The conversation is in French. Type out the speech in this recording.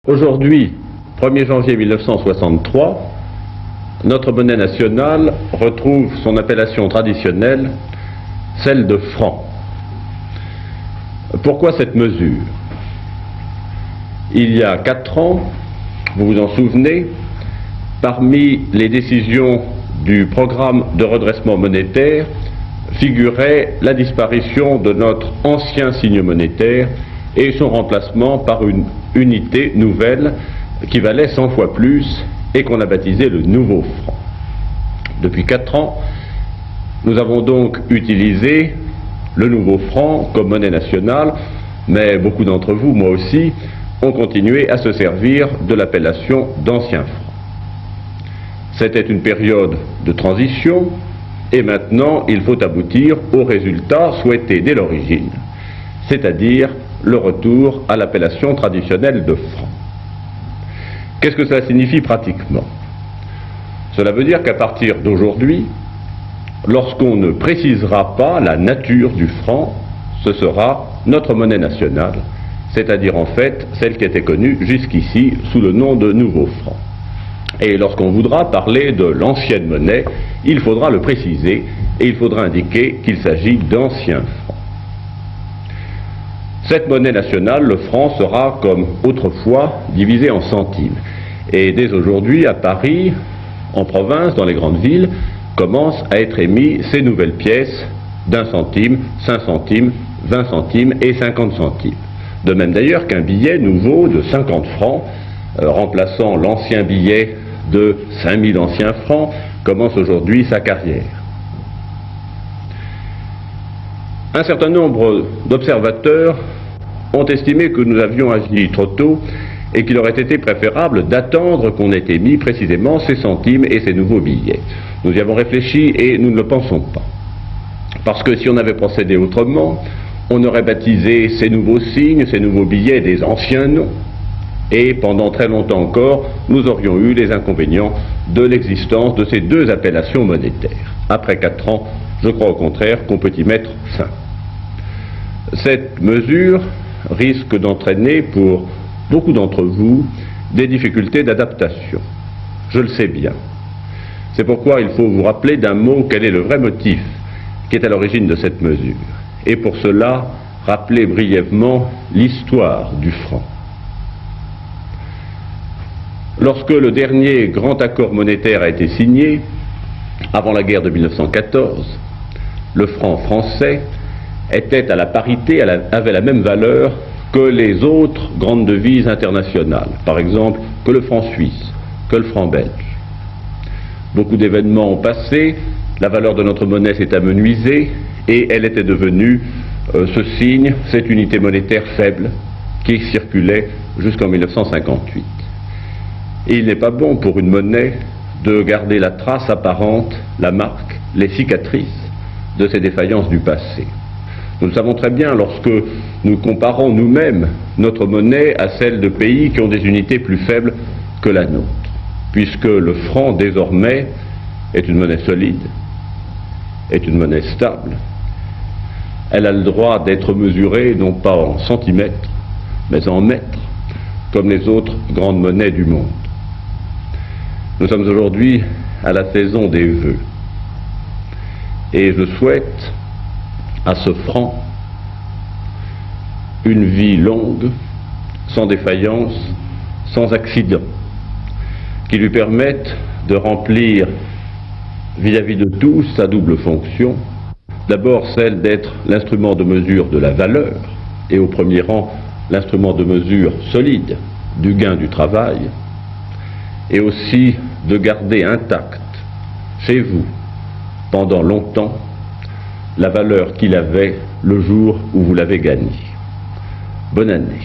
Aujourd'hui, 1er janvier 1963, notre monnaie nationale retrouve son appellation traditionnelle, celle de franc. Pourquoi cette mesure? Il y a 4 ans, vous vous en souvenez, parmi les décisions du programme de redressement monétaire figurait la disparition de notre ancien signe monétaire et son remplacement par une unité nouvelle qui valait 100 fois plus et qu'on a baptisé le nouveau franc. Depuis 4 ans, nous avons donc utilisé le nouveau franc comme monnaie nationale, mais beaucoup d'entre vous, moi aussi, ont continué à se servir de l'appellation d'ancien franc. C'était une période de transition et maintenant il faut aboutir au résultat souhaité dès l'origine, c'est-à-dire le retour à l'appellation traditionnelle de franc. Qu'est-ce que cela signifie pratiquement? Cela veut dire qu'à partir d'aujourd'hui, lorsqu'on ne précisera pas la nature du franc, ce sera notre monnaie nationale, c'est-à-dire en fait celle qui était connue jusqu'ici sous le nom de nouveau franc. Et lorsqu'on voudra parler de l'ancienne monnaie, il faudra le préciser et il faudra indiquer qu'il s'agit d'ancien franc. Cette monnaie nationale, le franc, sera comme autrefois divisé en centimes. Et dès aujourd'hui, à Paris, en province, dans les grandes villes, commencent à être émises ces nouvelles pièces d'1 centime, 5 centimes, 20 centimes et 50 centimes. De même d'ailleurs qu'un billet nouveau de 50 francs, remplaçant l'ancien billet de 5000 anciens francs, commence aujourd'hui sa carrière. Un certain nombre d'observateurs ont estimé que nous avions agi trop tôt et qu'il aurait été préférable d'attendre qu'on ait émis précisément ces centimes et ces nouveaux billets. Nous y avons réfléchi et nous ne le pensons pas. Parce que si on avait procédé autrement, on aurait baptisé ces nouveaux signes, ces nouveaux billets des anciens noms. Et pendant très longtemps encore, nous aurions eu les inconvénients de l'existence de ces deux appellations monétaires. Après 4 ans, je crois au contraire qu'on peut y mettre fin. Cette mesure risque d'entraîner pour beaucoup d'entre vous des difficultés d'adaptation. Je le sais bien. C'est pourquoi il faut vous rappeler d'un mot quel est le vrai motif qui est à l'origine de cette mesure. Et pour cela, rappeler brièvement l'histoire du franc. Lorsque le dernier grand accord monétaire a été signé, avant la guerre de 1914, le franc français était à la parité, avait la même valeur que les autres grandes devises internationales, par exemple que le franc suisse, que le franc belge. Beaucoup d'événements ont passé, la valeur de notre monnaie s'est amenuisée et elle était devenue ce signe, cette unité monétaire faible qui circulait jusqu'en 1958. Et il n'est pas bon pour une monnaie de garder la trace apparente, la marque, les cicatrices de ces défaillances du passé. Nous le savons très bien lorsque nous comparons nous-mêmes notre monnaie à celle de pays qui ont des unités plus faibles que la nôtre, puisque le franc désormais est une monnaie solide, est une monnaie stable. Elle a le droit d'être mesurée non pas en centimètres, mais en mètres, comme les autres grandes monnaies du monde. Nous sommes aujourd'hui à la saison des vœux. Et je souhaite à ce franc une vie longue, sans défaillance, sans accident, qui lui permette de remplir vis-à-vis de tous sa double fonction. D'abord celle d'être l'instrument de mesure de la valeur, et au premier rang l'instrument de mesure solide du gain du travail, et aussi de garder intacte chez vous, pendant longtemps, la valeur qu'il avait le jour où vous l'avez gagné. Bonne année.